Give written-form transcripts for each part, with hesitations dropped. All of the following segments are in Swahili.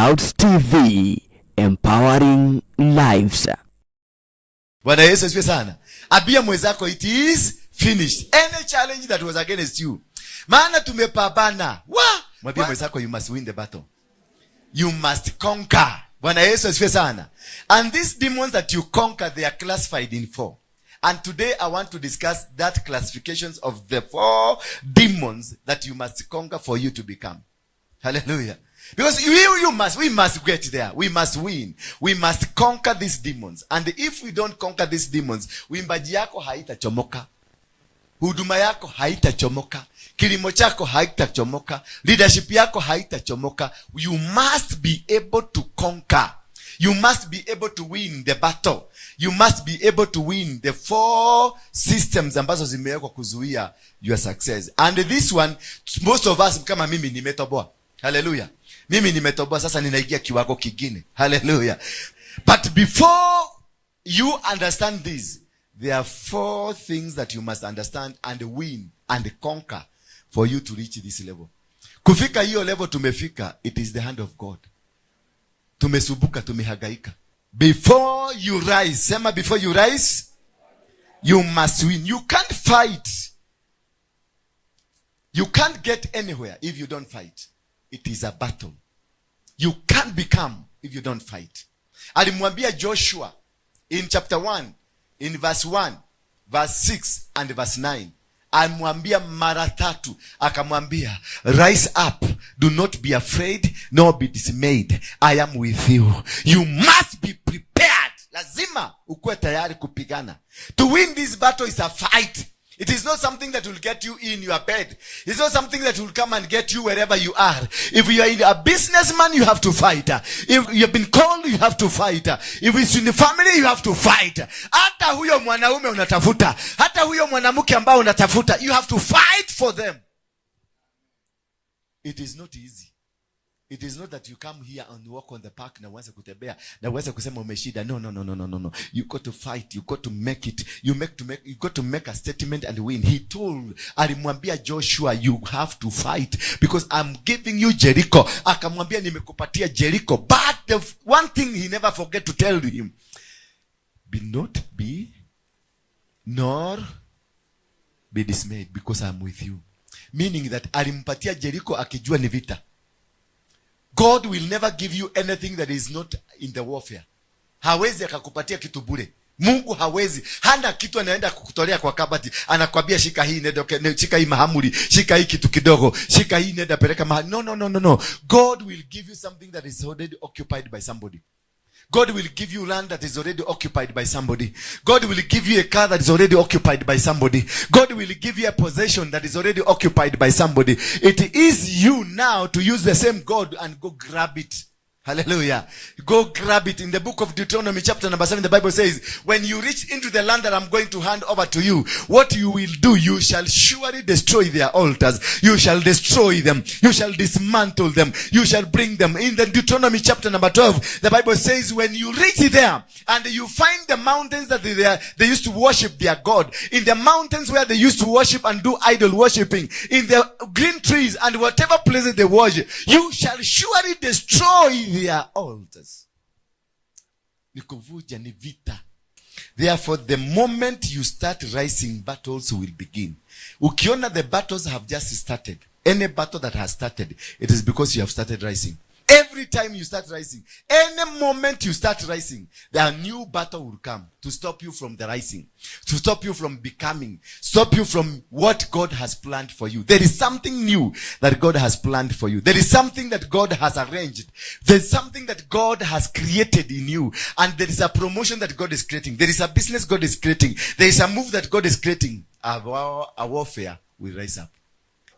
Clouds TV, empowering lives. Bwana Yesu asifiwe sana. Abia mwenzako, it is finished. Any challenge that was against you. Maana tumepambana. Mwambie mwenzako, you must win the battle. You must conquer. Bwana Yesu asifiwe sana. And these demons that you conquer, they are classified in 4. And today I want to discuss that classifications of the 4 demons that you must conquer for you to become. Hallelujah. Because we must get there. We must win. We must conquer these demons. And if we don't conquer these demons, uimbaji yako haitachomoka. Huduma yako haitachomoka. Kilimo chako haitachomoka. Leadership yako haitachomoka. You must be able to conquer. You must be able to win the battle. You must be able to win the 4 systems ambazo zimewekwa kuzuia your success. And this one, most of us kama mimi nimetoboa. Hallelujah. Mimi nimetoboa, sasa ninaingia kiwango kingine. Hallelujah. But before you understand this, there are 4 things that you must understand and win and conquer for you to reach this level. Kufika hiyo level tumefika, it is the hand of God. Tumesubuka, tumehangaika. Before you rise, sema before you rise, you must win. You can't fight. You can't get anywhere if you don't fight. It is a battle. You can't become if you don't fight. Alimwambia Joshua in chapter 1, in verse 1, verse 6 and verse 9. Alimwambia mara 3, akamwambia, rise up, do not be afraid, nor be dismayed. I am with you. You must be prepared. Lazima ukue tayari kupigana. To win this battle is a fight. It is not something that will get you in your bed. It's not something that will come and get you wherever you are. If you are a businessman, you have to fight. If you have been called, you have to fight. If it's in the family, you have to fight. Hata huyo mwanaume unatafuta, hata huyo mwanamke ambao unatafuta, you have to fight for them. It is not easy. It is not that you come here and walk on the park na uanze kutembea na uanze kusema umeshida. No. You got to fight. You got to make it. You got to make a statement and win. He told, alimwambia Joshua, you have to fight because I'm giving you Jericho. Akamwambia nimekupatia Jericho. But the one thing he never forget to tell him, nor be dismayed because I'm with you. Meaning that alimpatia Jericho akijua ni vita. God will never give you anything that is not in the warfare. Hawezi akakupatia kitu bure. Mungu hawezi. Hana kitu anaenda kukutolea kwa kabati. Anakwambia shika hii nenda, shika hii mahamuri, shika hii kitu kidogo, shika hii nenda peleka mahali. No. God will give you something that is already occupied by somebody. God will give you land that is already occupied by somebody. God will give you a car that is already occupied by somebody. God will give you a possession that is already occupied by somebody. It is you now to use the same God and go grab it. Hallelujah. Go grab it. In the book of Deuteronomy chapter number 7, the Bible says, when you reach into the land that I'm going to hand over to you, what you will do, you shall surely destroy their altars. You shall destroy them. You shall dismantle them. You shall bring them. In the Deuteronomy chapter number 12, the Bible says, when you reach there and you find the mountains that they used to worship their God, in the mountains where they used to worship and do idol worshiping, in the green trees and whatever places they worship, you shall surely destroy their altars. Nikuvuja ni vita. Therefore, the moment you start rising, battles will begin. Ukiona the battles have just started, any battle that has started, it is because you have started rising. Every time you start rising, any moment you start rising, a new battle will come to stop you from the rising, to stop you from becoming, stop you from what God has planned for you. There is something new that God has planned for you. There is something that God has arranged. There is something that God has created in you. And there is a promotion that God is creating. There is a business God is creating. There is a move that God is creating. A warfare will rise up.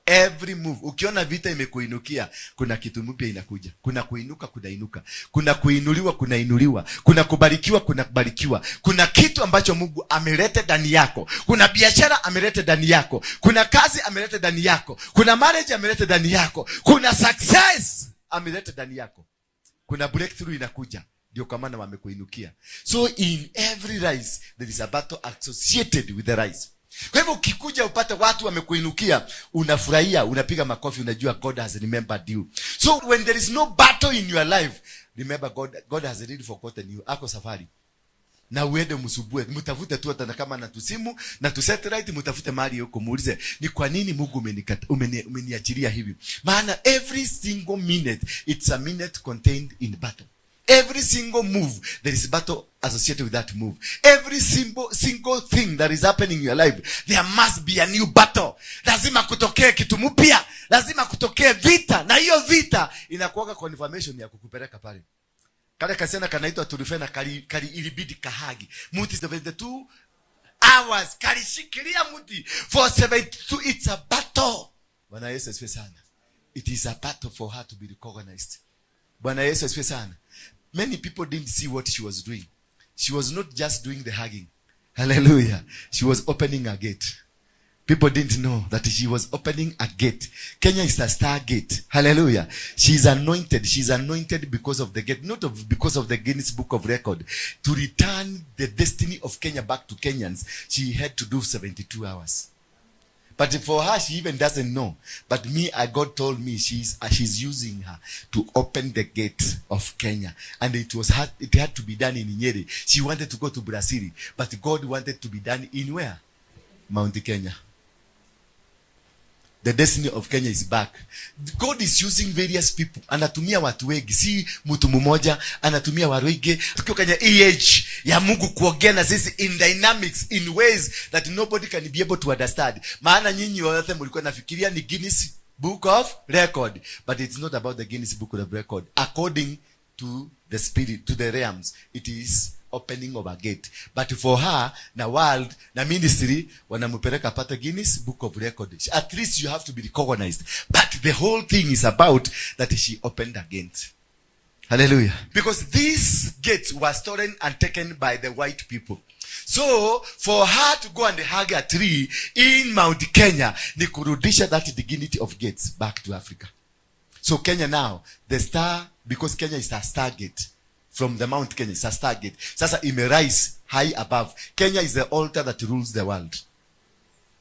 Every move. Ukiona vita imekuinukia, kuna kitu mpya inakuja. Kuna kuinuka, kuna inuka. Kuna kuinuliwa, kuna inuliwa. Kuna kubarikiwa, kuna kubarikiwa. Kuna kitu ambacho Mungu ameleta ndani yako. Kuna biashara ameleta ndani yako. Kuna kazi ameleta ndani yako. Kuna marriage ameleta ndani yako. Kuna success ameleta ndani yako. Kuna breakthrough inakuja. Ndio kwa maana wamekuinukia. So in every rise, there is a battle associated with the rise. Kwa hivyo ukikuja upate watu wamekuinukia, unafurahia, unapiga makofi, unajua God has remembered you. So when there is no battle in your life, remember God has already forgotten you. Ako safari. Na uende msubue, mtafute tu hata kama na tusimu na tu satellite, mtafute mahali huko, muulize ni kwa nini Mungu umeniachilia hivi. Maana every single minute, it's a minute contained in battle. Every single move, there is battle associated with that move. Every single thing that is happening in your life, there must be a new battle. Lazima kutokee kitu mpya, lazima kutokee vita, na hiyo vita inakuwa confirmation ya kukupeleka pale. Kale kasena kanaitwa tulifena kali ilibidi kahagi. Muti 72 hours kalishikilia muti for 72. It's a battle. Bwana Yesu asifiwe sana. It is a battle for her to be recognized. Bwana Yesu asifiwe sana. Many people didn't see what she was doing. She was not just doing the hugging. Hallelujah. She was opening a gate. People didn't know that she was opening a gate. Kenya is a star gate. Hallelujah. She is anointed. She is anointed because of the gate, not because of the Guinness Book of Record. To return the destiny of Kenya back to Kenyans, she had to do 72 hours. But for her, she even doesn't know. But God told me she's using her to open the gate of Kenya. And it had to be done in Nyeri. She wanted to go to Brazil, but God wanted to be done in where? Mount Kenya. The destiny of Kenya is back. God is using various people. Anatumia watu wengi, si mtu mmoja. Anatumia Waruinge. Tukiwa kwenye age ya Mungu kuongea na sisi in dynamics, in ways that nobody can be able to understand. Maana nyinyi wote mlikuwa nafikiria ni Guinness Book of Record, but it's not about the Guinness Book of Record. According to the spirit, to the realms, it is opening of a gate. But for her, na world, na ministry, wanamupeleka pata Guinness Book of Record. At least you have to be recognized. But the whole thing is about that she opened a gate. Hallelujah. Because these gates were stolen and taken by the white people. So, for her to go and hug a tree in Mount Kenya, ni kurudisha that dignity of gates back to Africa. So Kenya now, the star, because Kenya is a star gate. From the Mount Kenya, it's a star gate. Sasa rise high above. Kenya is the altar that rules the world.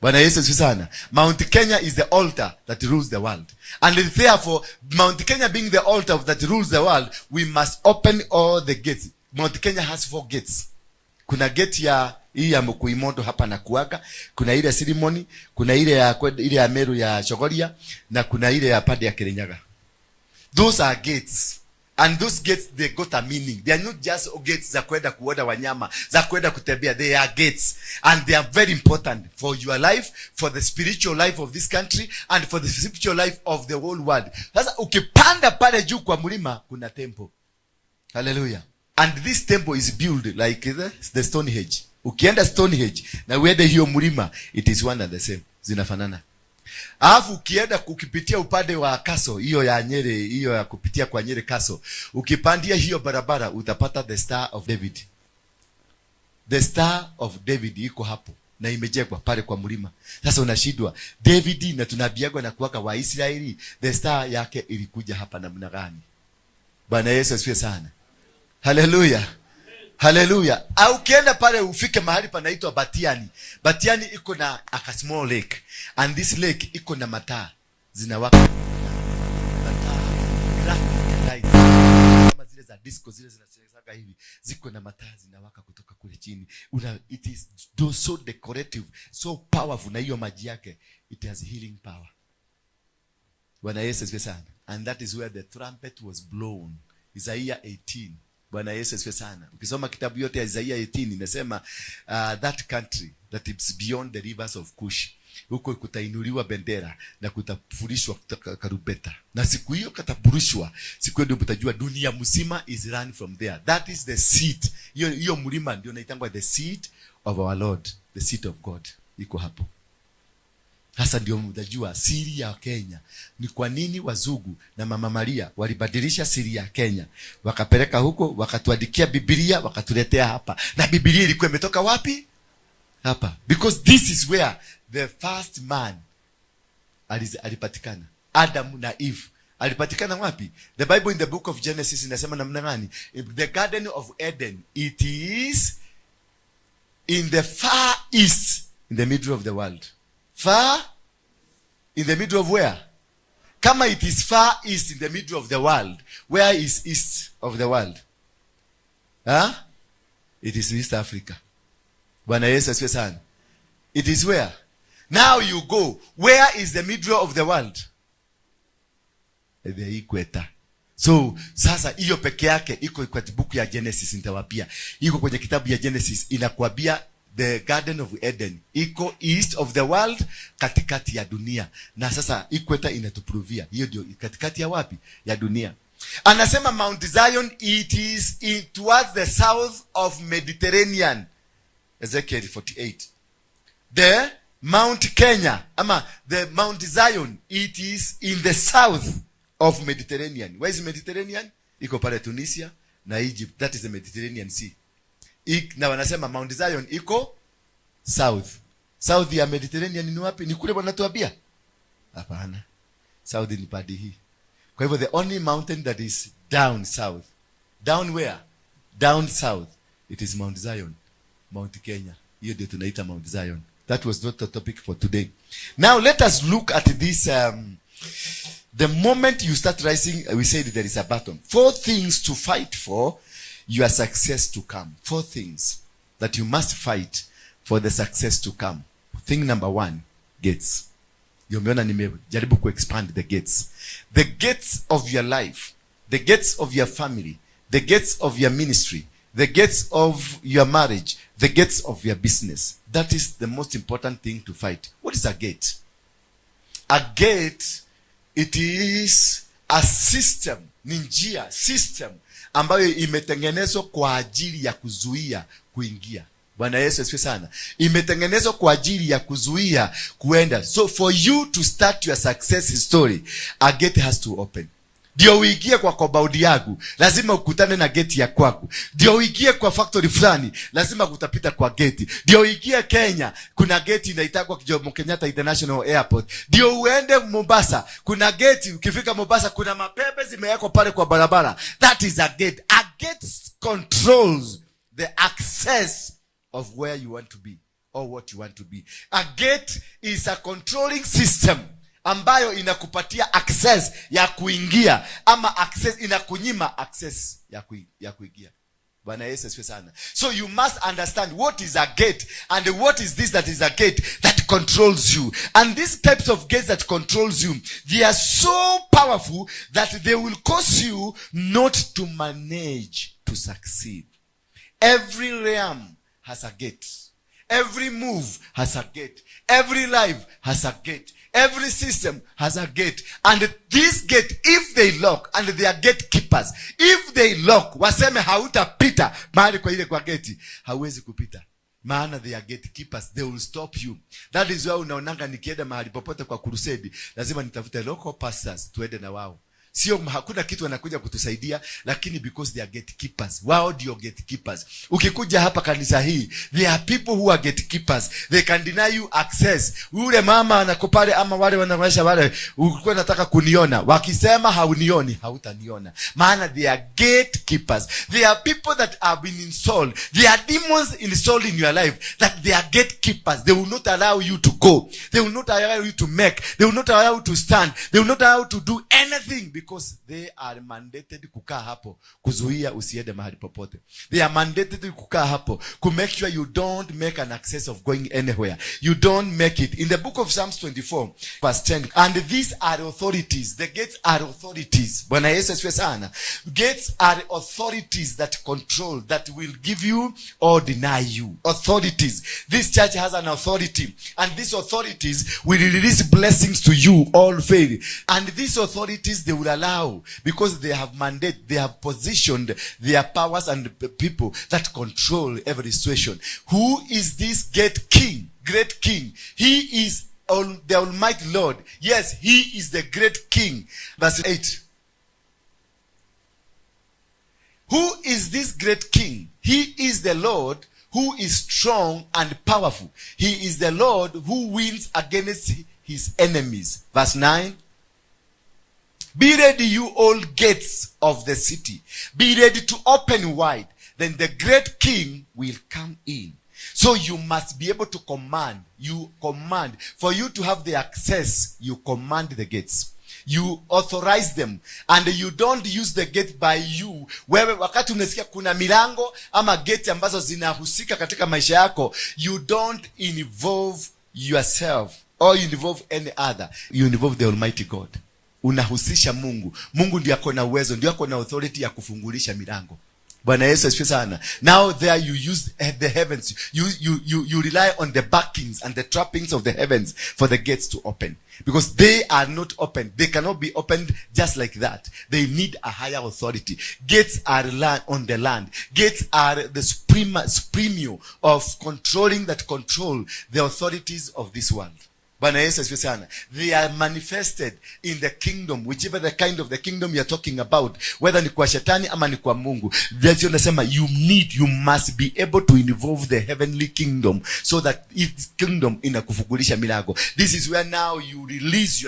Bwana Yesu sana. Mount Kenya is the altar that rules the world. And therefore, Mount Kenya being the altar that rules the world, we must open all the gates. Mount Kenya has 4 gates. Kuna gate ya hii ya Mukuimondo hapa na Kuaga, kuna ile ceremony, kuna ile ya Meru ya Chogoria, na kuna ile ya Pade ya Kirinyaga. Those are gates. And those gates, they got a meaning. They are not just gates za kwenda kuoda wanyama, za kwenda kutembea. They are gates. And they are very important for your life, for the spiritual life of this country, and for the spiritual life of the whole world. Sasa ukipanda pale juu kwa mlima, kuna temple. Hallelujah. And this temple is built like the Stonehenge. Ukienda Stonehenge, na uende hiyo mlima, it is one and the same. Zinafanana. Alafu ukienda kukipitia upande wa Kaso, hiyo ya Nyeri, hiyo ya kupitia kwa Nyeri Kaso, ukipandia hiyo barabara utapata the Star of David. The Star of David iko hapo na imejengwa pale kwa mlima. Sasa unashindwa, David na tunabiagwa na kuwaka wa Israeli, the star yake ilikuja hapa namna gani? Bwana Yesu asifiwe sana. Hallelujah. Hallelujah. Au kienda pale ufike mahali panaitwa Batiani. Batiani iko na a small lake. And this lake iko na mataa zinawaka. Mataa graphic lights. Kama zile za disco zile zinasaka hivi. Ziko na mataa zinawaka kutoka kule chini. It is so decorative, so powerful, na hiyo maji yake it has healing power. Bwana Yesu asifiwe sana. And that is where the trumpet was blown. Isaiah 18. Bwana Yesu asifiwe sana. Ukisoma kitabu yote ya Isaiah 18 inasema that country that is beyond the rivers of Kush, huko kutainuliwa bendera na kutafurishwa karubeta. Na siku hiyo kataburishwa, siku hiyo ndio mtajua dunia mzima is run from there. That is the seat. Hiyo mlima ndio inaitangwa the seat of our Lord, the seat of God. Iko hapo. Hasa ndio mtajua siri ya Kenya. Ni kwa nini wazungu na Mama Maria walibadilisha siri ya Kenya. Wakapeleka huko, wakatuandikia Biblia, wakatuletea hapa. Na Biblia ilikuwa imetoka wapi? Hapa. Because this is where the first man alipatikana. Adam na Eve. Alipatikana wapi? The Bible in the book of Genesis inasema namna gani? The Garden of Eden, it is in the far east In the middle of the world. Far in the middle of where? Kama it is far east in the middle of the world, where is east of the world? Huh? It is East Africa. Bwana Yesu asifiwe sana. It is where? Now you go. Where is the middle of the world? The equator. So, sasa hiyo peke yake iko kwa book ya Genesis nitawapia. Iko kwenye kitabu ya Genesis inakuambia the Garden of Eden iko east of the world, katikati ya dunia. Na sasa equator inatuprovia hiyo ndio katikati ya wapi? Ya dunia. Anasema Mount Zion, it is towards the south of Mediterranean. Ezekiel 48. The Mount Kenya, the Mount Zion, it is in the south of Mediterranean. Where is Mediterranean? Iko pale Tunisia na Egypt. That is the Mediterranean Sea. Na wanasema Mount Zion iko south. South ya Mediterranean ni wapi? Ni kule wanatuambia? Hapana. South ni padi hii. Kwa hivyo the only mountain that is down south. Down where? Down south. It is Mount Zion. Mount Kenya. Hiyo ndio tunaita Mount Zion. That was not the topic for today. Now let us look at this. The moment you start rising, we said there is a button. 4 things to fight for your success to come. 4 things that you must fight for the success to come. Thing number 1, gates. Yomeona nimejaribu ku expand the gates. The gates of your life, the gates of your family, the gates of your ministry, the gates of your marriage, the gates of your business. That is the most important thing to fight. What is a gate? A gate, it is a system, ninjia, system, ambayo imetengenezwa kwa ajili ya kuzuia kuingia. Bwana Yesu asifiwe sana. Imetengenezwa kwa ajili ya kuzuia kuenda. So for you to start your success story, a gate has to open. Ndio uingie kwa compound yangu, lazima ukutane na gate ya kwako. Ndio uingie kwa factory fulani, lazima kutapita kwa gate. Ndio uingie Kenya, kuna gate inaitwa Jomo Kenyatta International Airport. Ndio uende Mombasa, kuna gate. Ukifika Mombasa kuna mapepe zimewekwa pale kwa barabara. That is a gate. A gate controls the access of where you want to be or what you want to be. A gate is a controlling system ambayo inakupatia access ya kuingia, ama access inakunyima access ya kuingia. Bwana Yesu asifiwe sana. So you must understand what is a gate and what is this that is a gate that controls you. And these types of gates that controls you, they are so powerful that they will cause you not to manage to succeed. Every realm has a gate. Every move has a gate. Every life has a gate. Every system has a gate. And this gate, if they lock, and they are gatekeepers, if they lock, waseme hautapita mahali kwa ile kwa gate, hauwezi kupita. Maana they are gatekeepers, they will stop you. That is why unaonanga nikienda mahali popote kwa crusade, lazima nitafute local pastors tuende na wao. Sio hakuna kitu wanakuja kutusaidia, lakini because they are gatekeepers. Wao ndio gatekeepers. Ukikuja hapa kanisa hii, there are people who are gatekeepers. They can deny you access. Ule mama anakupale ama wale wanawasha wale, ulikuwa unataka kuniona, wakisema haunioni, hautaniona. Maana they are gatekeepers. They are people that have been installed. They are demons installed in your life that they are gatekeepers. They will not allow you to go. They will not allow you to make. They will not allow you to stand. They will not allow you to do anything because they are mandated kukaa hapo kuzuia usiende mahali popote. They are mandated kukaa hapo to make sure you don't make an access of going anywhere. You don't make it. In the book of Psalms 24 verse 10, and these are authorities. The gates are authorities. Bwana Yesu asifiwe sana. Gates are authorities that control, that will give you or deny you. Authorities. This church has an authority, and these authorities will release blessings to you all fail. And these authorities they will allow, because they have mandate, they have positioned their powers and people that control every situation. Who is this great king? Great king. He is the Almighty Lord. Yes, he is the great king. Verse 8. Who is this great king? He is the Lord who is strong and powerful. He is the Lord who wins against his enemies. Verse 9. Be ready, you all gates of the city. Be ready to open wide. Then the great king will come in. So you must be able to command. You command. For you to have the access, you command the gates. You authorize them, and you don't use the gate by you. Wewe wakati unasikia kuna milango ama gate ambazo zinahusika katika maisha yako, you don't involve yourself or you involve any other. You involve the Almighty God. Unahusisha Mungu. Mungu ndiye ako na uwezo, ndiye ako na authority ya kufungulisha milango. Bwana Yesu asifiwe sana. Now there you use the heavens. You rely on the backings and the trappings of the heavens for the gates to open. Because they are not open. They cannot be opened just like that. They need a higher authority. Gates are on the land. Gates are the supremio of controlling that control the authorities of this world. Bwana Yesu asifiwe sana. They are manifested in the kingdom, whichever the kind of the kingdom you are talking about, whether ni kwa shetani ama ni kwa Mungu. That's what nasema, you must be able to involve the heavenly kingdom so that its kingdom inakufungulisha milango. This is where now you release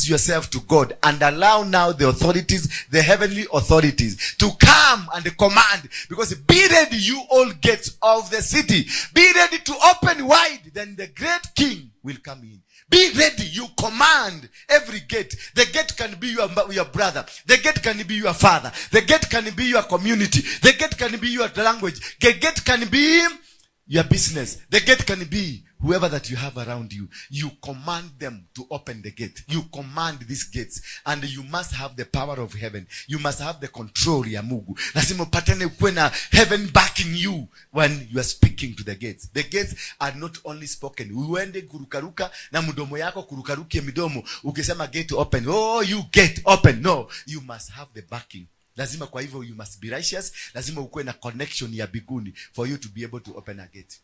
yourself to God and allow now the authorities, the heavenly authorities, to come and command. Because be ready, you all gates of the city. Be ready to open wide, then the great King will come in. Be ready. You command every gate. The gate can be your brother. The gate can be your father. The gate can be your community. The gate can be your language. The gate can be your business. The gate can be whoever that you have around you. You command them to open the gate. You command these gates. And you must have the power of heaven. You must have the control ya Mungu. Lazima upatane kuwe na heaven backing you when you are speaking to the gates. The gates are not only spoken. Uende kurukaruka na mdomo yako kurukarukie midomo. Ukisema gate open. Oh, you gate open. No. You must have the backing. Lazima kwa hivyo you must be righteous. Lazima ukuwe na connection ya biguni for you to be able to open a gate.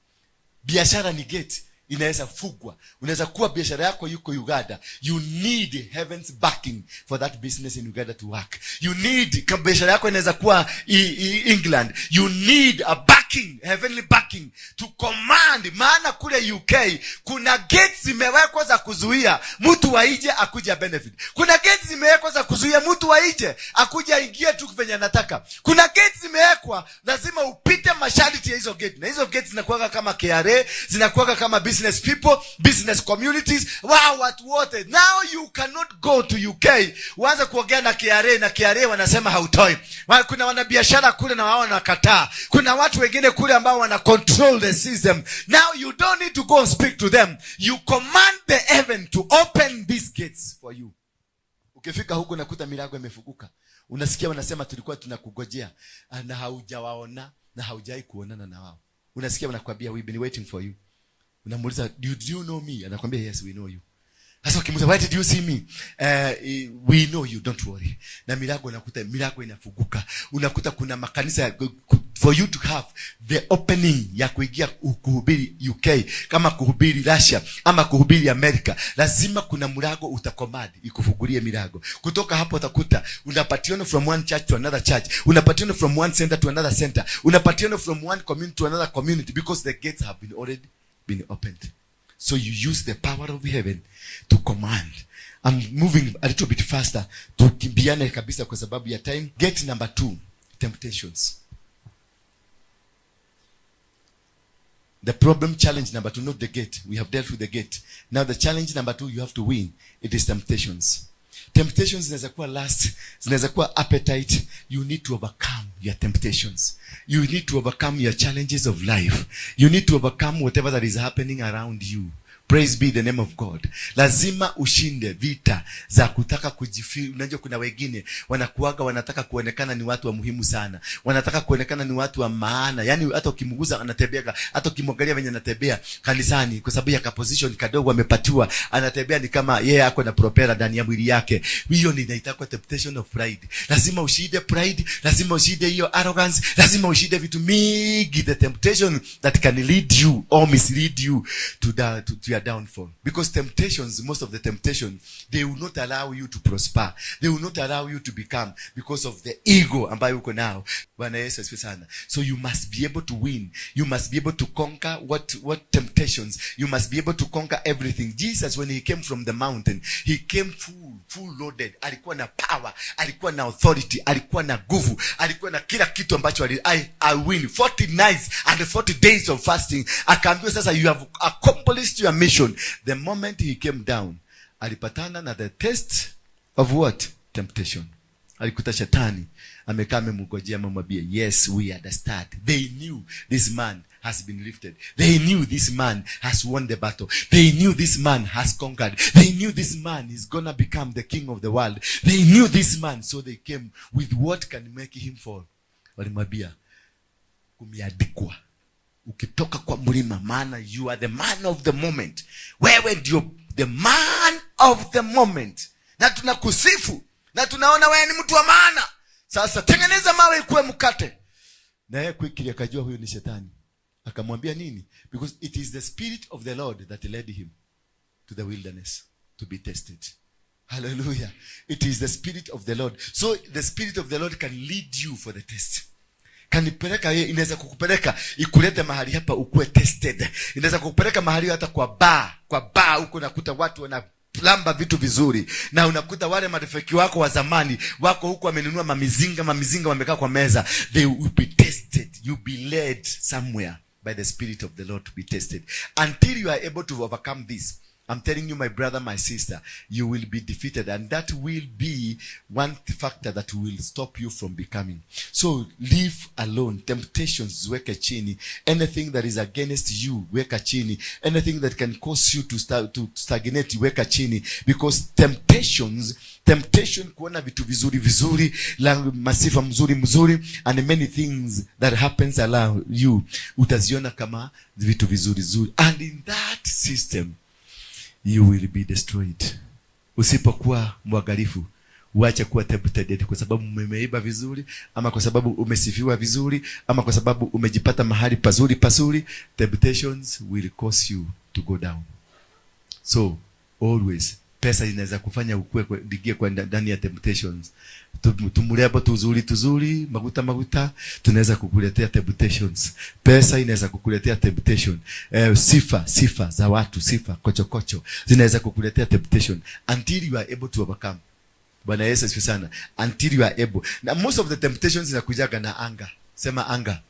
Biashara ni gate. Inaweza fugwa. Unaweza kuwa biashara yako yuko Uganda. You need heaven's backing for that business in Uganda to work. You need, biashara yako inaweza kuwa England. You need a backing, heavenly backing to command. Maana kule UK kuna gates zimewekwa za kuzuia mtu waije akuja benefit. Kuna gates zimewekwa za kuzuia mtu waije akuja ingia tu venye anataka. Kuna gates zimewekwa lazima upite masharti ya hizo gate. Na hizo gates zinakuwa kama KRA, zinakuwa kama business people, business communities. Wow, watu wote. Now you cannot go to UK. Uanze kuongea na KRA wanasema hautoi. Kuna wanabiashara kule na wao wanakataa. Kuna watu wengine kule ambao wana control the system. Now you don't need to go and speak to them. You command the heaven to open these gates for you. Ukifika huko nakuta milango imefunguka. Unasikia wanasema tulikuwa tunakugojea na haujawaona na haujai kuonana na wao. Unasikia wanakuambia we've been waiting for you. Unamuuliza, do you know me? Anakuambia yes, we know you. Sasa ukimuuliza, why did you see me? We know you, don't worry. Na milango unakuta milango inafunguka. Unakuta kuna makanisa for you to have the opening ya kuingia kuhubiri UK, kama kuhubiri Russia ama kuhubiri America. Lazima kuna mlango utakomadi ikufungulie milango. Kutoka hapo utakuta unapatiana from one church to another church. Unapatiana from one center to another center. Unapatiana from one community to another community because the gates have been already been opened. So you use the power of heaven to command. I'm moving a little bit faster to kimbiane kabisa kwa sababu ya time. Gate number 2, temptations. The problem challenge number 2, not the gate. We have dealt with the gate. Now the challenge number 2 you have to win. It is temptations. Temptations zinaweza kuwa lust, zinaweza kuwa appetite. You need to overcome your temptations. You need to overcome your challenges of life. You need to overcome whatever that is happening around you. Praise be the name of God. Lazima ushinde vita za kutaka kujifeel. Unajua kuna wengine wanakuaga wanataka kuonekana ni watu wa muhimu sana. Wanataka kuonekana ni watu wa maana. Yaani hata ukimguza anatembea, hata ukimwangalia venye anatembea kanisani kwa sababu ya position kadogo amepatiwa, anatembea ni kama yeye ako na propela ndani ya mwili yake. Hiyo ni inaitwa temptation of pride. Lazima ushinde pride, lazima ushinde hiyo arrogance, lazima ushinde vitu mingi, the temptation that can lead you or mislead you to your your downfall. Because temptations, most of the temptation, they will not allow you to prosper. They will not allow you to become, because of the ego ambayo uko now. Bwana Yesu asifiwe sana. So you must be able to win. You must be able to conquer what temptations. You must be able to conquer everything. Jesus, when he came from the mountain, he came full loaded. Alikuwa na power, alikuwa na authority, alikuwa na nguvu, alikuwa na kila kitu ambacho I win 40 nights and 40 days of fasting. Akaambiwa sasa, you have accomplished your mission. The moment he came down, alipatana na the test of what? Temptation. Alikuta shetani amekaa amemngojea, amemwambia, yes, we understand. They knew this man has been lifted. They knew this man has won the battle. They knew this man has conquered. They knew this man is gonna become the king of the world. They knew this man, so they came with what can make him fall. Walimwambia, kumeandikwa, ukitoka kwa mlima, maana you are the man of the moment. Wewe ndio the man of the moment, na tunakusifu na tunaona wewe ni mtu wa maana. Sasa tengeneza mawe ikuwe mkate. Na yeye quickly akajua huyo ni shetani. Akamwambia nini? Because it is the spirit of the Lord that led him to the wilderness to be tested. Hallelujah. It is the spirit of the Lord. So the spirit of the Lord can lead you for the test. Kanipeleka yeye, inaweza kukupeleka ikulete mahali hapa ukuwe tested. Inaweza kukupeleka mahali hata kwa bar huko nakuta watu wanalamba vitu vizuri, na unakuta wale marafiki wako wa zamani wako huko wamenunua mamizinga wamekaa kwa meza. They will be tested. You be led somewhere by the spirit of the Lord to be tested until you are able to overcome this. I'm telling you, my brother, my sister, you will be defeated, and that will be one factor that will stop you from becoming. So leave alone. Temptations, weka chini. Anything that is against you, weka chini. Anything that can cause you to stagnate, weka chini. Because temptation kuona vitu vizuri, masifa mzuri, and many things that happens allow you, utaziona kama vitu vizuri. And in that system, you will be destroyed. Usipokuwa mwangalifu, uache kuwa tempted kwa sababu umeiba vizuri, ama kwa sababu umesifiwa vizuri, ama kwa sababu umejipata mahali pazuri, temptations will cause you to go down. So always, pesa inaweza kufanya ukue digie kwa ndani ya temptations. Tumulebo tuzuri, maguta, tunaweza kukuletea temptations. Pesa inaweza kukuletea temptation. Sifa za watu, kochokocho, zinaweza kukuletea temptation until you are able to overcome. Bwana Yesu asifiwe sana. Until you are able. Na most of the temptations zinakujaga na anger. Sema anger.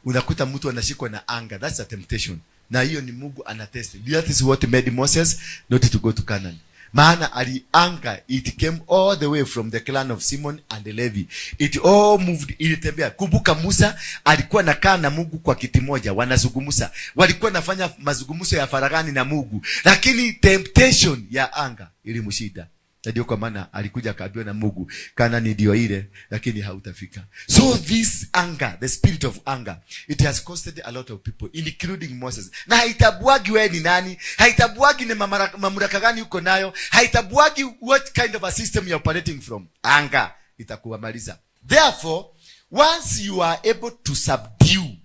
Unakuta mtu anashikwa na anger. That's a temptation. Na hiyo ni Mungu anatest. That is what made Moses not to go to Canaan. Maana anger, it came all the way from the clan of Simon and Levi. It all moved, ilitembea. Kumbuka Musa alikuwa nakaa na Mungu kwa kiti moja, wanazungumza. Walikuwa nafanya mazungumzo ya faragani na Mungu, lakini temptation ya anger ilimshida. Ndio kwa maana alikuja akaambiwa na Mungu, Kanaani ndio ile, lakini hautafika. So this anger, the spirit of anger, it has costed a lot of people, including Moses. Na haitabuagi wewe ni nani, haitabuagi ni mamlaka gani uko nayo, haitabuagi what kind of a system you are operating from. Anger itakuamaliza. Therefore, once you are able to subdue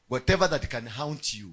whatever that can haunt you,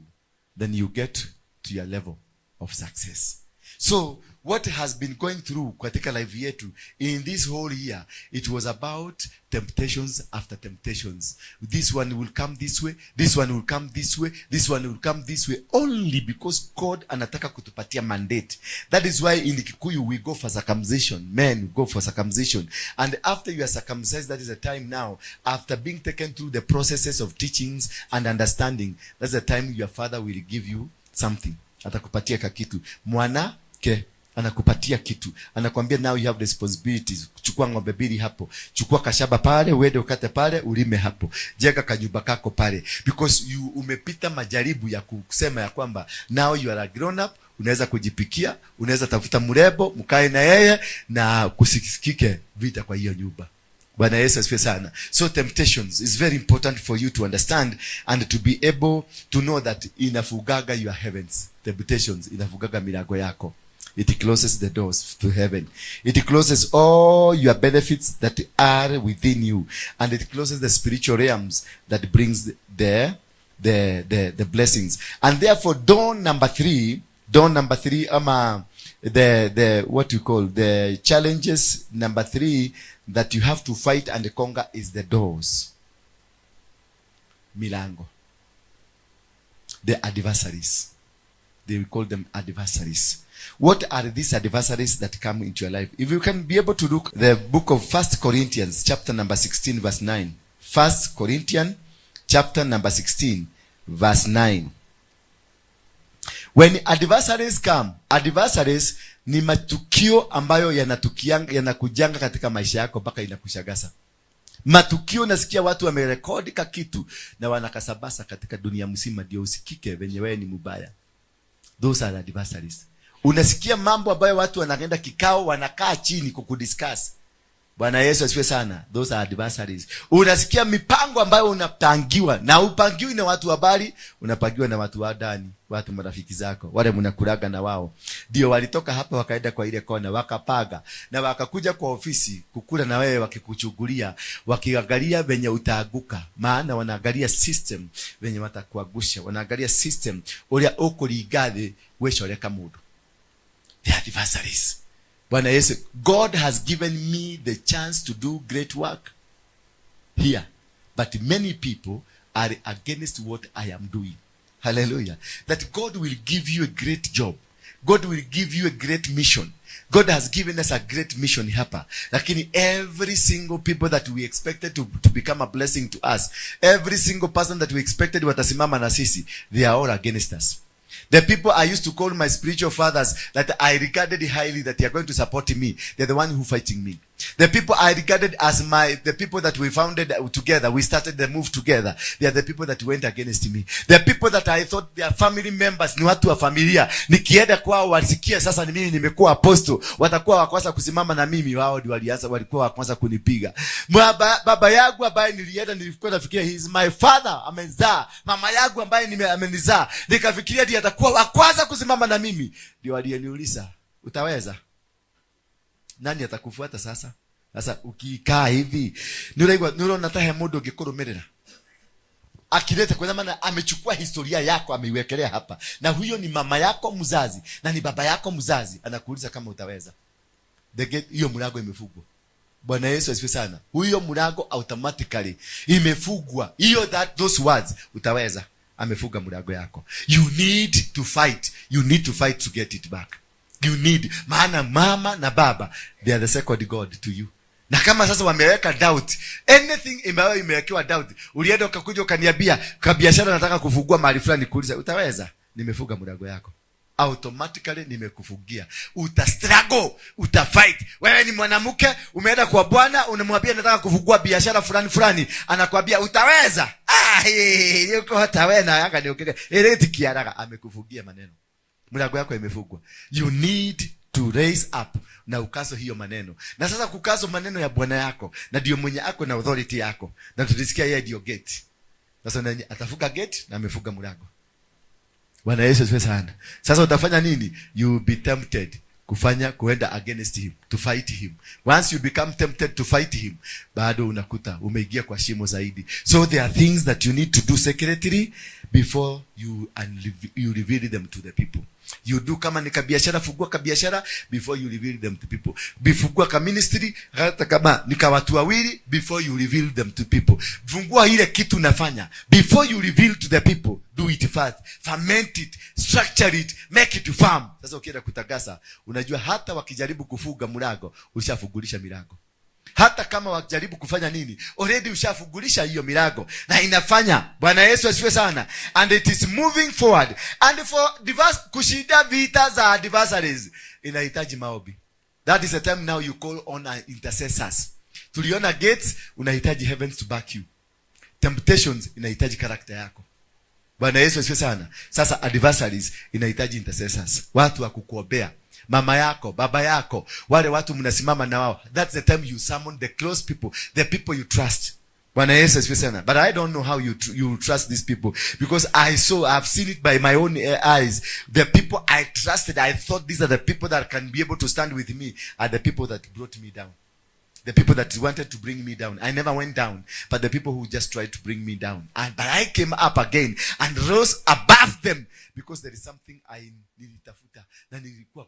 then you get to your level of success. So what has been going through katika life yetu in this whole year, it was about temptations after temptations. This one will come this way, this one will come this way, this one will come this way, only because God anataka kutupatia mandate. That is why in Kikuyu we go for circumcision. Men go for circumcision, and after you are circumcised, that is the time now, after being taken through the processes of teachings and understanding, that's the time your father will give you something. Atakupatia kakitu. Mwana ke anakupatia kitu, anakuambia now you have responsibilities. Chukua ng'ombe mbili hapo, chukua kashaba pale, uende ukate pale, ulime hapo, jenga kanyumba kako pale, because you umepita majaribu ya kusema ya kwamba now you are a grown up. Unaweza kujipikia, unaweza tafuta mrebo, mkae na yeye na kusikike vita kwa hiyo nyumba. Bwana Yesu asifiwe sana. So temptations is very important for you to understand and to be able to know that inafugaga your heavens. Temptations inafugaga milango yako. It closes the doors to heaven. It closes all your benefits that are within you, and it closes the spiritual realms that brings the blessings. And therefore, dawn number 3 Door number 3, the what you call the challenges number 3 that you have to fight and conquer is the doors. Milango. The adversaries. They will call them adversaries. What are these adversaries that come into your life? If you can be able to look the book of 1 Corinthians chapter number 16 verse 9. 1 Corinthians chapter number 16 verse 9. When adversaries come, adversaries ni matukio ambayo yanakujanga katika maisha yako mpaka inakushagasa. Matukio nasikia watu wamerekodi kitu na wanakasabasa katika dunia mzima ndio usikike venye wewe ni mubaya. Those are adversaries. Unasikia mambo ambayo watu wanaenda kikao wanakaa chini kukudiscuss. Bwana Yesu asifiwe sana. Those are adversaries. Unasikia mipango ambayo unapangiwa na upangiwi na watu habari, unapangiwa na watu wa ndani, watu marafiki zako, wale mnakulaga na wao. Ndio walitoka hapa wakaenda kwa ile kona, wakapaga na wakakuja kwa ofisi kukula na wewe, wakikuchugulia, wakiangalia venye utaaguka. Maana wanaangalia system venye watakuagusha, wanaangalia system ule ukurigadhi weshoreka mudu. The adversaries. Bwana Yesu, God has given me the chance to do great work here, but many people are against what I am doing. Hallelujah. That God will give you a great job. God will give you a great mission. God has given us a great mission hapa. Lakini every single people that we expected to become a blessing to us, every single person that we expected watasimama na sisi, they are all against us. The people I used to call my spiritual fathers that I regarded highly that they are going to support me, they're the one who fighting me. The people I regarded as the people that we founded together, we started the move together, they are the people that went against me. The people that I thought they are family members, ni watu wa familia, nikienda kwao wasikia sasa ni mimi nimekuwa apostle, watakuwa wakwanza kusimama na mimi, wao ndio walikuwa wakwanza kunipiga. Baba yangu ambaye nilikuwa nafikiria he is my father, amezaa. Mama yangu ambaye amenizaa, nikafikiria ndiye atakuwa wakwanza kusimama na mimi, ndio aliyeniuliza, utaweza? Nani atakufuata sasa? Sasa ukikaa hivi, nuro natahe mudo ngikurumirira. Akileta kwa maana amechukua historia yako ameiwekelea hapa. Na huyo ni mama yako mzazi na ni baba yako mzazi, anakuuliza kama utaweza. Hiyo mlango imefungwa. Bwana Yesu asifiwe sana. Huyo mlango automatically imefungwa. Those words, utaweza, amefunga mlango yako. You need to fight. You need to fight to get it back. You need. Maana mama na baba, they are the second God to you. Na kama sasa wameweka doubt, anything imewekewa doubt, ulienda ukakuja ukaniambia kwa biashara nataka kufungua mahali fulani, kuuliza utaweza? Nimefunga mlango yako. Automatically nimekufungia. Struggle, fight. Wewe ni mwanamke, umeenda kwa Bwana, unamwambia nataka kufungua biashara fulani, anakuambia utaweza? Yuko hataweza, yanga ni ukeke. Tikiaraga amekufungia maneno. Mlango yako imefungwa. You need to raise up na ukazo hiyo maneno. Na sasa kukazo maneno ya Bwana yako, na ndio mwenye ako na authority yako. Na tulisikia yeye ndio gate. Sasa atafunga gate na amefunga mlango. Bwana Yesu asifiwe sana. Sasa utafanya nini? You will be tempted kuenda against him, to fight him. Once you become tempted to fight him, bado unakuta umeingia kwa shimo zaidi. So there are things that you need to do secretly before you reveal them to the people. You do kama ni kabiashara, fungua kabiashara before you reveal them to people. Bifungua ka ministry, hata kama ni ka watu wawili, before you reveal them to people. Fungua ile kitu unafanya before you reveal to the people. Do it fast, ferment it, structure it, make it firm. Sasa ukienda kutagasa, unajua hata wakijaribu kufunga mlango, ushafungulisha milango. Hata kama wakijaribu kufanya nini, already ushafungulisha hiyo milango na inafanya. Bwana Yesu asifiwe sana. And it is moving forward. And for kushinda vita za adversaries inahitaji maombi. That is the time now you call on intercessors. Tuliona gates, unahitaji heavens to back you. Temptations inahitaji character yako. Bwana Yesu asifiwe sana. Sasa adversaries inahitaji intercessors, watu wa kukuombea. Mama yako, baba yako, wale watu mnasimama na wao. That's the time you summon the close people, the people you trust. Bwana Yesu asifiwe sana. But I don't know how you trust these people, because I've seen it by my own eyes. The people I trusted, I thought these are the people that can be able to stand with me, are the people that brought me down. The people that wanted to bring me down. I never went down, but the people who just tried to bring me down. But I came up again and rose above them, because there is something I nilitafuta. Na nilikuwa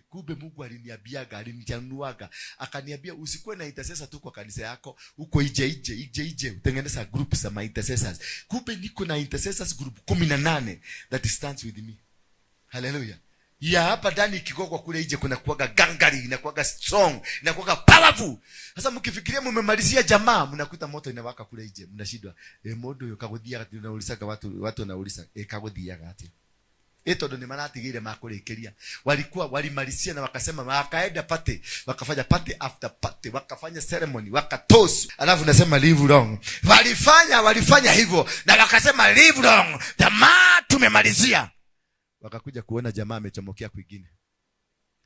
kube Mungu aliniambiaga, alinichanuaga. Akaniambia usikuwe na intercessor tu kwa kanisa yako, uko ije utengeneza group za my intercessors. Kube niko na intercessors group 18 that stands with me. Hallelujah. Ya hapa ndani ikigogwa kule ije kuna kuwaga gangari, inakuwaga strong, inakuwaga powerful. Sasa mkifikiria mmemalizia jamaa, mnakuta moto inawaka kule ije, mnashindwa. Modo yo kagodhia kati unaulizaga watu wanauliza, kagodhia kati. Etodo ni maana atigire makurekeria. Walimalizia na wakasema wakaenda pate, wakafanya pate after pate, wakafanya ceremony, wakatoss. Alafu nasema live long. Walifanya hivyo na wakasema live long. Jamaa tumemalizia. Wakakuja kuona jamaa amechomokea kwingine.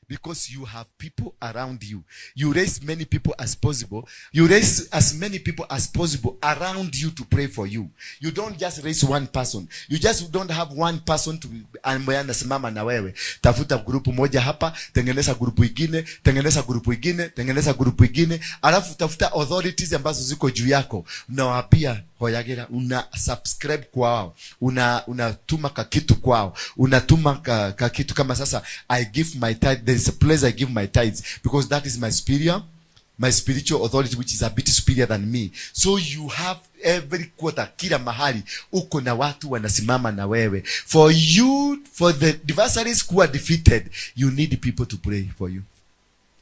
Because you have people around you. You raise many people as possible. You raise as many people as possible around you to pray for you. You don't just raise one person. You just don't have one person to ambaye anasimama na wewe. Tafuta grupu moja hapa, tengeneza grupu ingine, tengeneza grupu ingine, tengeneza grupu ingine, alafu tafuta authorities ambazo ziko juu yako. Unawapia hoyagera, una subscribe kwao, unatuma kakitu kwao, unatuma kakitu kama sasa I give my tithe. There is a place I give my tithes because that is my spiritual authority, which is a bit superior than me. So you have every quarter, kila mahali uko na watu wanasimama na wewe. For the adversaries who are defeated, you need people to pray for you.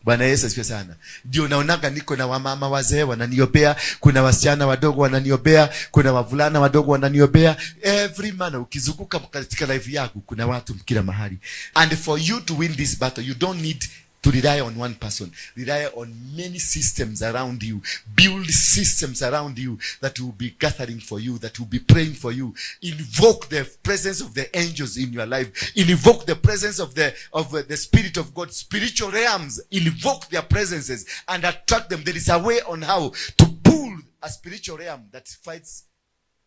Bwana Yesu asifiwe sana. Ndio naonaga niko na wamama wazee wananiobea, kuna wasichana wadogo wananiobea, kuna wavulana wadogo wananiobea. Every man ukizunguka katika life yako kuna watu kila mahali. And for you to win this battle, you don't need to rely on one person. Rely on many systems around you. Build systems around you that will be gathering for you, that will be praying for you. Invoke the presence of the angels in your life. Invoke the presence of the Spirit of God. Spiritual realms. Invoke their presences and attract them. There is a way on how to pull a spiritual realm that fights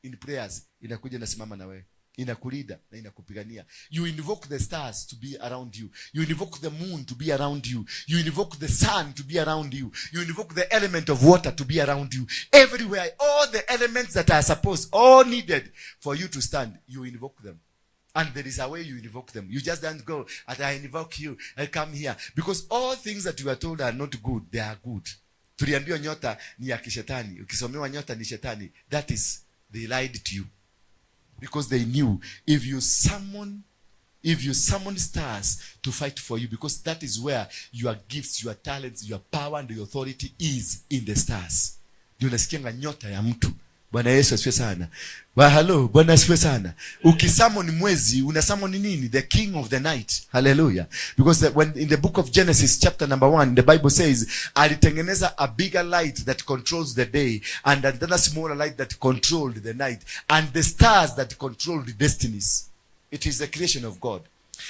in prayers. Inakuja nasimama na wewe. Inakulida na inakupigania. You invoke the stars to be around you. You invoke the moon to be around you. You invoke the sun to be around you. You invoke the element of water to be around you. Everywhere, all the elements that are supposed, all needed for you to stand, you invoke them. And there is a way you invoke them. You just don't go, I invoke you, I come here. Because all things that you are told are not good, they are good. Tuliambiwa nyota ni ya kishetani. Ukisomewa nyota ni shetani. That is, they lied to you. Because they knew if you summon stars to fight for you, because that is where your gifts, your talents, your power and your authority is, in the stars. Ndio nasikianga nyota ya mtu. Bwana Yesu asifiwe sana. Hello, Bwana asifiwe sana. Ukisummon mwezi, unasummon nini? The king of the night. Hallelujah. Because when in the book of Genesis chapter number 1, the Bible says, alitengeneza a bigger light that controls the day, and another smaller light that controlled the night, and the stars that controlled the destinies. It is the creation of God.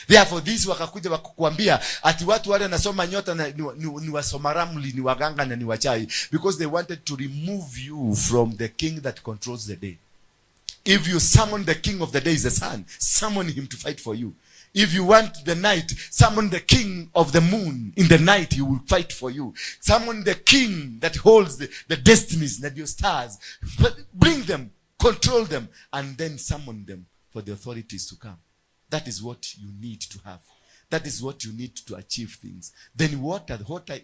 Therefore, these wakakuja wakakuambia ati watu wale nasoma nyota ni wasoma ramli, ni waganga na ni wachai, because they wanted to remove you from the king that controls the day. If you summon the king of the day is the sun, summon him to fight for you. If you want the night, summon the king of the moon. In the night, he will fight for you. Summon the king that holds the destinies and your stars. Bring them, control them, and then summon them for the authorities to come. That is what you need to have. That is what you need to achieve things. Then what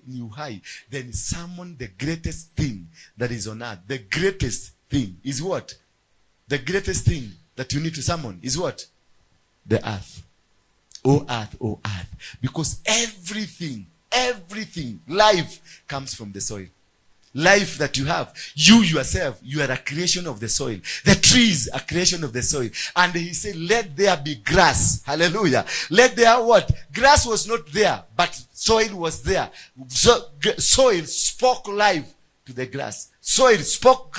you high? Then summon the greatest thing that is on earth. The greatest thing is what? The greatest thing that you need to summon is what? The earth. Oh earth, oh earth. Because everything, life comes from the soil. Life that you have, you yourself, you are a creation of the soil. The trees are creation of the soil. And he said, let there be grass. Hallelujah. Let there what? Grass was not there, but soil was there. So, soil spoke life to the grass. Soil spoke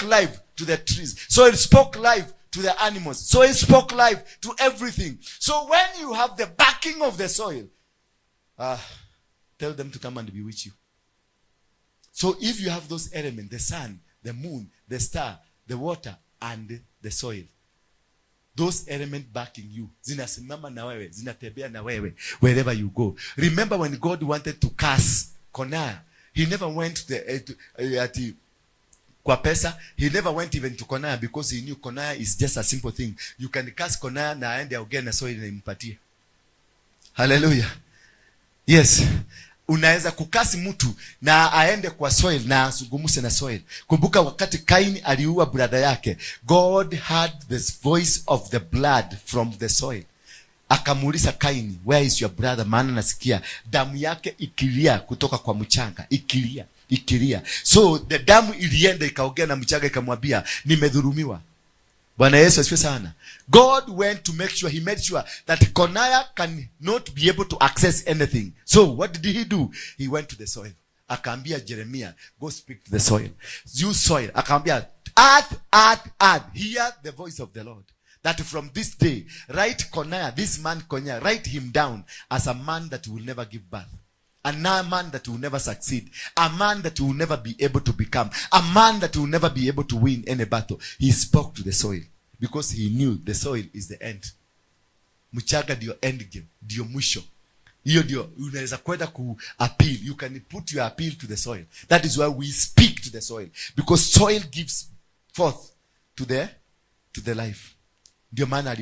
life to the trees. Soil spoke life to the animals. Soil spoke life to everything. So when you have the backing of the soil, tell them to come and be with you. So if you have those elements, the sun, the moon, the star, the water, and the soil, those elements backing you, zinasimama na wewe, zinatembea na wewe, wherever you go. Remember when God wanted to curse Konah, He never went to the kwa pesa. He never went even to Konaya because he knew Konaya is just a simple thing. You can cast Konaya na aende aongee na soil na impatie. Hallelujah. Yes. Unaweza kukasi mtu na aende kwa soil na asungumuse na soil. Kumbuka wakati Kaini aliua brother yake, God heard the voice of the blood from the soil. Akamuuliza Kaini, where is your brother? Maana nasikia damu yake ikilia kutoka kwa mchanga, ikilia. So the damu ilienda ikaongea na mchanga ikamwambia, nimedhulumiwa. Bwana Yesu asifiwe sana. God went to make sure, he made sure that Konaya can not be able to access anything. So what did he do? He went to the soil. Akaambia Jeremiah, go speak to the soil. You soil. Akaambia, earth, hear the voice of the Lord. That from this day, write Konaya, this man Konaya, write him down as a man that will never give birth. A man that will never succeed. A man that will never be able to become. A man that will never be able to win any battle. He spoke to the soil. Because he knew the soil is the end. Mchaga ndio end game. Ndio mwisho. Hiyo ndio unaweza kwenda ku appeal. You can put your appeal to the soil. That is why we speak to the soil. Because soil gives forth to the life. Ndio maana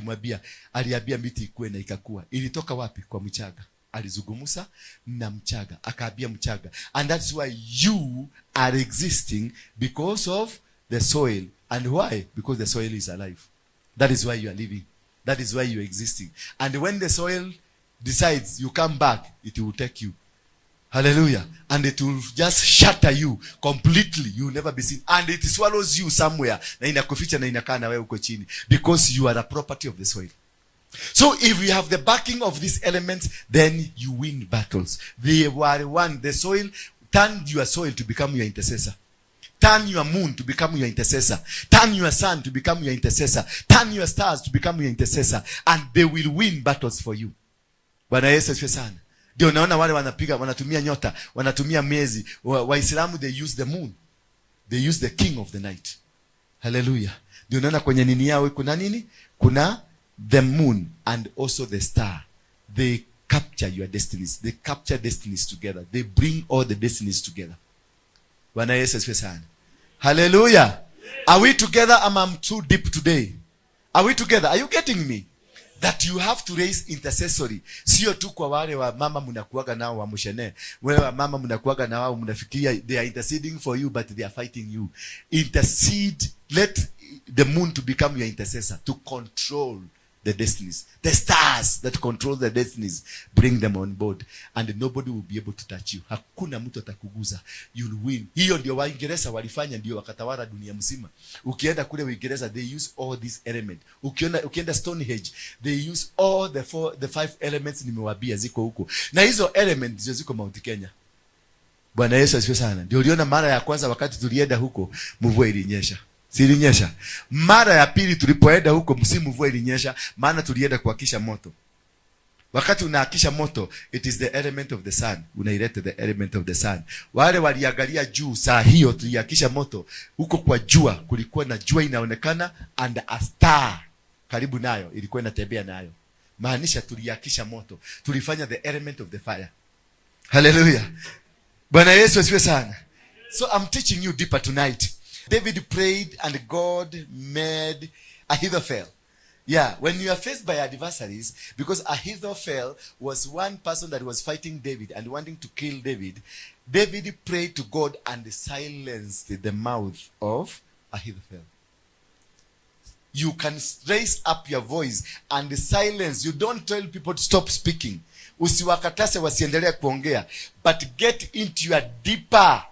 aliambia miti ikue na ikakua. Ilitoka wapi? Kwa mchaga. Alizungumza na mchaga, akaambia mchaga. And that's why you are existing because of the soil. And why? Because the soil is alive. That is why you are living. That is why you are existing. And when the soil decides you come back, it will take you. Hallelujah. And it will just shatter you completely. You will never be seen. And it swallows you somewhere. Na inakuficha na inakaa na wewe uko chini. Because you are a property of the soil. So if you have the backing of these elements, then you win battles. They were one. The soil turned your soil to become your intercessor. Turn your moon to become your intercessor. Turn your sun to become your intercessor. Turn your stars to become your intercessor. And they will win battles for you. Bwana Yesu asifiwe sana. Ndio unaona wale wanatumia nyota, wanatumia miezi. Waislamu they use the moon. They use the king of the night. Hallelujah. Ndio unaona kwenye nini yao kuna nini? Kuna the moon and also the star. They capture your destinies. They capture destinies together. They bring all the destinies together. Bwana Yesu asifiwe sana. Hallelujah. Are we together? I'm too deep today. Are we together? Are you getting me? That you have to raise intercessory. Sio tu kwa wale wa mama mnakuaga nao wa mshene. Wale wa mama mnakuaga na wao mnafikiria they are interceding for you but they are fighting you. Intercede. Let the moon to become your intercessor to control the destinies. The stars that control the destinies, bring them on board and nobody will be able to touch you. Hakuna mtu atakuguza. You'll win. Hiyo ndio Waingereza walifanya, ndio wakatawala dunia mzima. Ukienda kule Uingereza they use all these elements. Ukienda Stonehenge they use all the 5 elements nimewaambia ziko huko. Na hizo elements ziko Mount Kenya. Bwana Yesu asifiwe sana. Ndio uliona mara ya kwanza wakati tulienda huko mvua ilinyesha. Silinyesha. Mara ya pili tulipoenda huko msimu mvua ilinyesha, maana tulienda kuhakisha moto. Wakati unaakisha moto, it is the element of the sun. Unaileta the element of the sun. Wale waliangalia juu saa hiyo tuliakisha moto, huko kwa jua kulikuwa na jua inaonekana and a star karibu nayo ilikuwa inatembea nayo. Maanisha tuliakisha moto. Tulifanya the element of the fire. Hallelujah. Bwana Yesu asifiwe sana. So I'm teaching you deeper tonight. David prayed and God made Ahithophel. Yeah, when you are faced by adversaries, because Ahithophel was one person that was fighting David and wanting to kill David, David prayed to God and silenced the mouth of Ahithophel. You can raise up your voice and silence. You don't tell people to stop speaking. Usiwakatase wasiendelea kuongea. But get into your deeper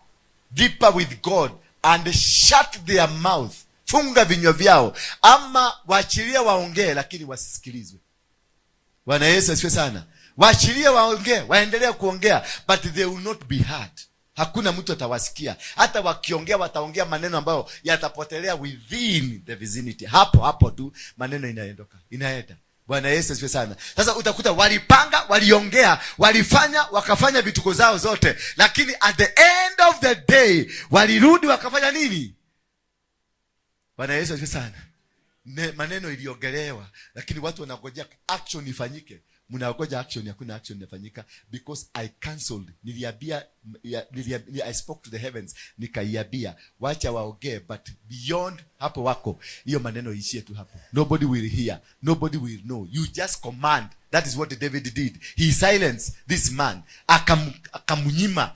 with God. And shut their mouth. Funga vinywa vyao. Ama waachilie waongee lakini wasisikilizwe. Bwana Yesu asifiwe sana. Waachilie waongee, waendelee kuongea but they will not be heard. Hakuna mtu atawasikia. Hata wakiongea wataongea maneno ambayo yatapotelea within the vicinity. Hapo tu maneno inaenda. Bwana Yesu asifiwe sana. Sasa utakuta walipanga, waliongea, wakafanya vituko zao zote, lakini at the end of the day walirudi wakafanya nini? Bwana Yesu asifiwe sana. Maneno iliongelewa, lakini watu wanangojea action ifanyike. mnaogoja action, hakuna action inafanyika because I cancelled. I spoke to the heavens, nikaiambia wacha waongee, but beyond hapo wako, hiyo maneno ishie tu hapo. Nobody will hear, nobody will know. You just command. That is what David did. He silenced this man. Akamunyima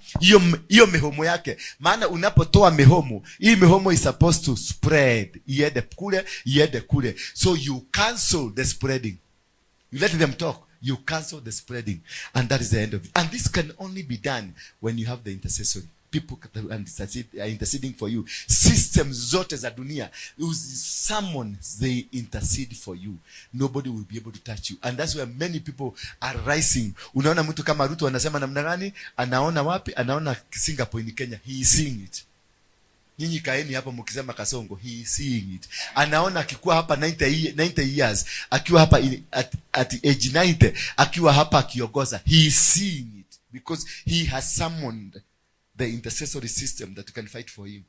hiyo mehomo yake. Maana unapotoa mehomo, hii mehomo is supposed to spread. Iende kule. So you cancel the spreading. You let them talk. You cancel the spreading. And that is the end of it. And this can only be done when you have the intercessory. People are interceding for you. Systems zote za dunia, someone, they intercede for you. Nobody will be able to touch you. And that's where many people are rising. Unaona mtu kama Ruto anasema namna gani? Anaona wapi? Anaona Singapore ni Kenya. He is seeing it. Nyinyi kaeni hapa mkisema Kasongo, he is seeing it. Anaona akikuwa hapa 90 years, akiwa hapa at age 90, akiwa hapa akiongoza, he is seeing it because he has summoned the intercessory system that can fight for him.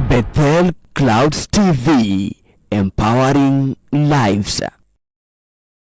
Bethel Clouds TV, empowering lives.